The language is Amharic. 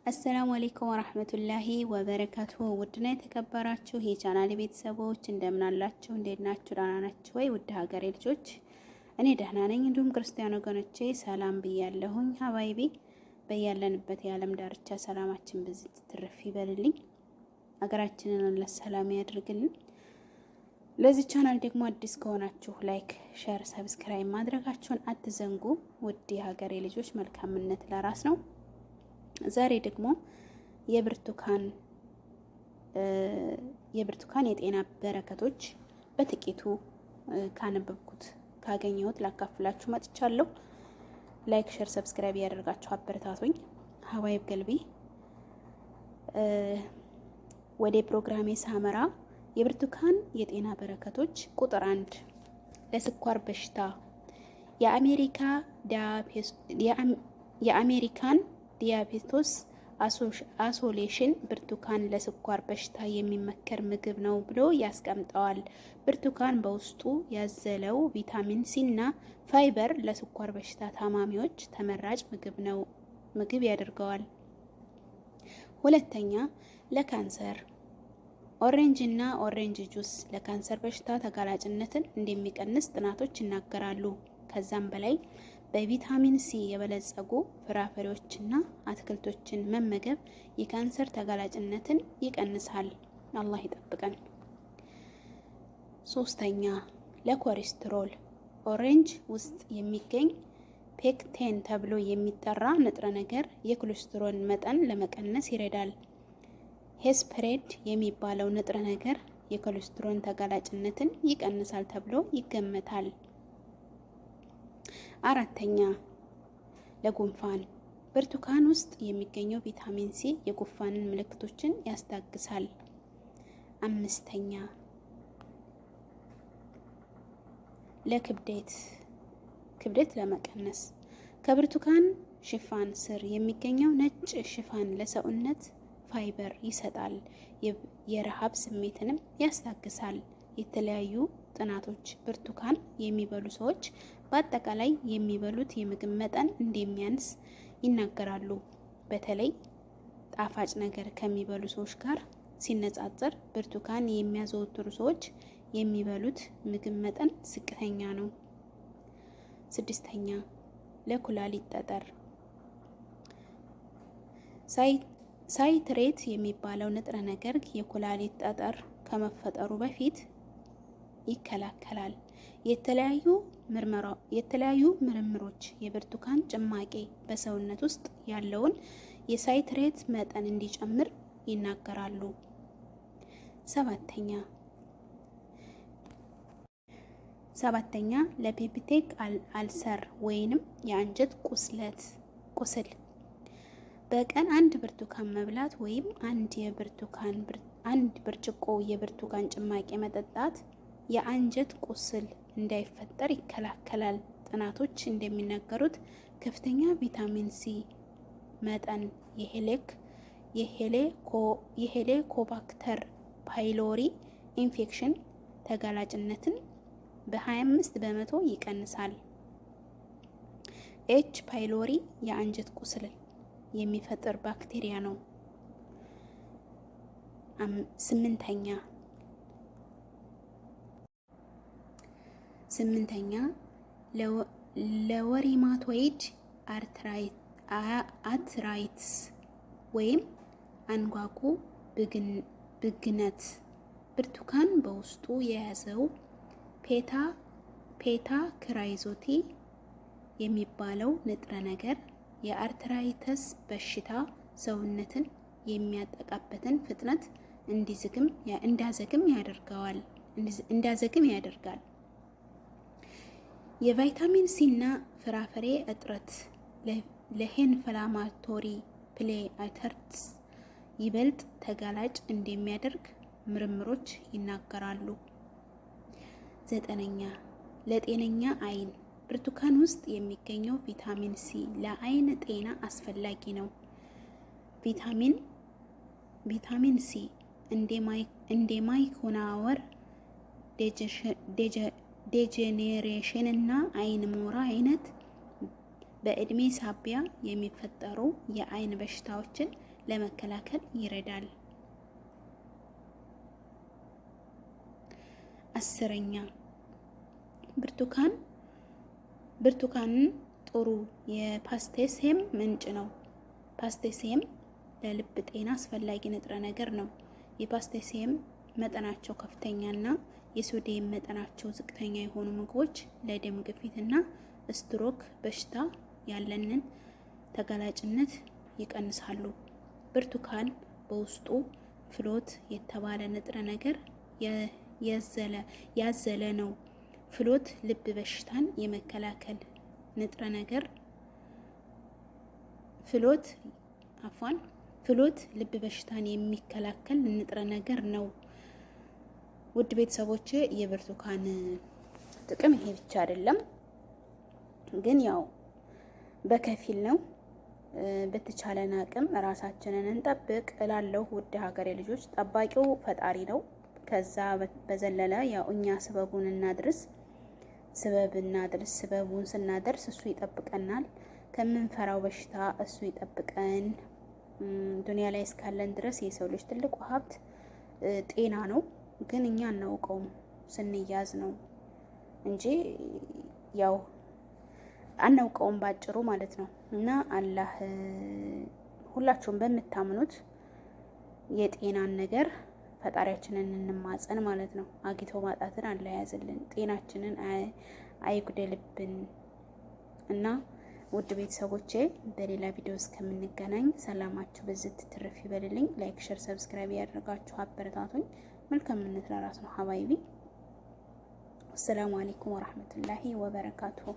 አሰላሙ አለይኩም ወራህመቱላሂ ወበረካቱሁ። ውድና የተከበራችሁ የቻናል ቤተሰቦች እንደምን አላችሁ? እንዴት ናችሁ? ደህና ናችሁ ወይ? ውድ ሀገሬ ልጆች እኔ ደህና ነኝ። እንዲሁም ክርስቲያን ወገኖቼ ሰላም ብያለሁኝ። ሀባይቢ በያለንበት የዓለም ዳርቻ ሰላማችን ብዝት ትርፍ ይበልልኝ። ሀገራችንን አላህ ሰላም ያድርግልን። ለዚህ ቻናል ደግሞ አዲስ ከሆናችሁ ላይክ፣ ሼር፣ ሰብስክራይብ ማድረጋችሁን አትዘንጉ። ውድ የሀገሬ ልጆች መልካምነት ለራስ ነው። ዛሬ ደግሞ የብርቱካን የጤና በረከቶች በጥቂቱ ካነበብኩት ካገኘሁት ላካፍላችሁ መጥቻለሁ። ላይክ ሼር ሰብስክራይብ ያደርጋችሁ አበረታቱኝ። ሀዋይብ ገልቢ ወደ ፕሮግራሜ ሳመራ የብርቱካን የጤና በረከቶች ቁጥር 1 ለስኳር በሽታ የአሜሪካን ዲያቤቶስ አሶሌሽን ብርቱካን ለስኳር በሽታ የሚመከር ምግብ ነው ብሎ ያስቀምጠዋል። ብርቱካን በውስጡ ያዘለው ቪታሚን ሲ እና ፋይበር ለስኳር በሽታ ታማሚዎች ተመራጭ ምግብ ያደርገዋል። ሁለተኛ ለካንሰር ኦሬንጅ እና ኦሬንጅ ጁስ ለካንሰር በሽታ ተጋላጭነትን እንደሚቀንስ ጥናቶች ይናገራሉ። ከዛም በላይ በቪታሚን ሲ የበለጸጉ ፍራፍሬዎችና አትክልቶችን መመገብ የካንሰር ተጋላጭነትን ይቀንሳል። አላህ ይጠብቀን። ሶስተኛ ለኮሌስትሮል ኦሬንጅ ውስጥ የሚገኝ ፔክቴን ተብሎ የሚጠራ ንጥረ ነገር የኮሌስትሮል መጠን ለመቀነስ ይረዳል። ሄስፐሬድ የሚባለው ንጥረ ነገር የኮሌስትሮል ተጋላጭነትን ይቀንሳል ተብሎ ይገመታል። አራተኛ ለጉንፋን ብርቱካን ውስጥ የሚገኘው ቪታሚን ሲ የጉንፋንን ምልክቶችን ያስታግሳል። አምስተኛ ክብደት ለመቀነስ ከብርቱካን ሽፋን ስር የሚገኘው ነጭ ሽፋን ለሰውነት ፋይበር ይሰጣል፣ የረሃብ ስሜትንም ያስታግሳል። የተለያዩ ጥናቶች ብርቱካን የሚበሉ ሰዎች በአጠቃላይ የሚበሉት የምግብ መጠን እንደሚያንስ ይናገራሉ። በተለይ ጣፋጭ ነገር ከሚበሉ ሰዎች ጋር ሲነጻጸር ብርቱካን የሚያዘወትሩ ሰዎች የሚበሉት ምግብ መጠን ዝቅተኛ ነው። ስድስተኛ ለኩላሊት ጠጠር ሳይትሬት የሚባለው ንጥረ ነገር የኩላሊት ጠጠር ከመፈጠሩ በፊት ይከላከላል። የተለያዩ ምርምሮች የብርቱካን ጭማቂ በሰውነት ውስጥ ያለውን የሳይትሬት መጠን እንዲጨምር ይናገራሉ። ሰባተኛ ለፔፕቲክ አልሰር ወይንም የአንጀት ቁስል በቀን አንድ ብርቱካን መብላት ወይም አንድ ብርጭቆ የብርቱካን ጭማቂ መጠጣት የአንጀት ቁስል እንዳይፈጠር ይከላከላል። ጥናቶች እንደሚናገሩት ከፍተኛ ቪታሚን ሲ መጠን የሄሊኮባክተር ፓይሎሪ ኢንፌክሽን ተጋላጭነትን በ25 በመቶ ይቀንሳል። ኤች ፓይሎሪ የአንጀት ቁስል የሚፈጥር ባክቴሪያ ነው። ስምንተኛ ለወሪማቶይድ አርትራይትስ ወይም አንጓጉ ብግነት ብርቱካን በውስጡ የያዘው ፔታ ክራይዞቲ የሚባለው ንጥረ ነገር የአርትራይተስ በሽታ ሰውነትን የሚያጠቃበትን ፍጥነት እንዳዘግም ያደርጋል። የቫይታሚን ሲ እና ፍራፍሬ እጥረት ለኢንፍላማቶሪ ፕሌአተርስ ይበልጥ ተጋላጭ እንደሚያደርግ ምርምሮች ይናገራሉ። 9ኛ ለጤነኛ አይን ብርቱካን ውስጥ የሚገኘው ቪታሚን ሲ ለአይን ጤና አስፈላጊ ነው። ቪታሚን ሲ እንደ ማይኮናወር ዴጀኔሬሽን እና አይን ሞራ አይነት በእድሜ ሳቢያ የሚፈጠሩ የአይን በሽታዎችን ለመከላከል ይረዳል። 10ኛ ብርቱካን ጥሩ የፖታሲየም ምንጭ ነው። ፖታሲየም ለልብ ጤና አስፈላጊ ንጥረ ነገር ነው። የፖታሲየም መጠናቸው ከፍተኛና የሶዲየም መጠናቸው ዝቅተኛ የሆኑ ምግቦች ለደም ግፊትና ስትሮክ በሽታ ያለንን ተጋላጭነት ይቀንሳሉ። ብርቱካን በውስጡ ፍሎት የተባለ ንጥረ ነገር ያዘለ ነው። ፍሎት ልብ በሽታን የመከላከል ንጥረ ነገር ፍሎት ልብ በሽታን የሚከላከል ንጥረ ነገር ነው። ውድ ቤተሰቦች የብርቱካን ጥቅም ይሄ ብቻ አይደለም፣ ግን ያው በከፊል ነው። በተቻለን አቅም ራሳችንን እንጠብቅ እላለሁ። ውድ ሀገሬ ልጆች ጠባቂው ፈጣሪ ነው። ከዛ በዘለለ ያው እኛ ስበቡን እናድርስ። ስበቡን ስናደርስ እሱ ይጠብቀናል። ከምንፈራው በሽታ እሱ ይጠብቀን። ዱንያ ላይ እስካለን ድረስ የሰው ልጅ ትልቁ ሀብት ጤና ነው። ግን እኛ አናውቀውም፣ ስንያዝ ነው እንጂ ያው አናውቀውም ባጭሩ ማለት ነው። እና አላህ ሁላችሁም በምታምኑት የጤናን ነገር ፈጣሪያችንን እንማጸን ማለት ነው። አግኝቶ ማጣትን አላህ ያዝልን፣ ጤናችንን አይጉደልብን። እና ውድ ቤተሰቦቼ በሌላ ቪዲዮ እስከምንገናኝ ሰላማችሁ በዝት ትርፍ ይበልልኝ። ላይክ፣ ሼር፣ ሰብስክራይብ ያደርጋችሁ አበረታቱኝ። መልካምነት ለራስ ነው ሀባይቢ። አሰላሙ አለይኩም ወራህመቱላሂ ወበረካቱሁ።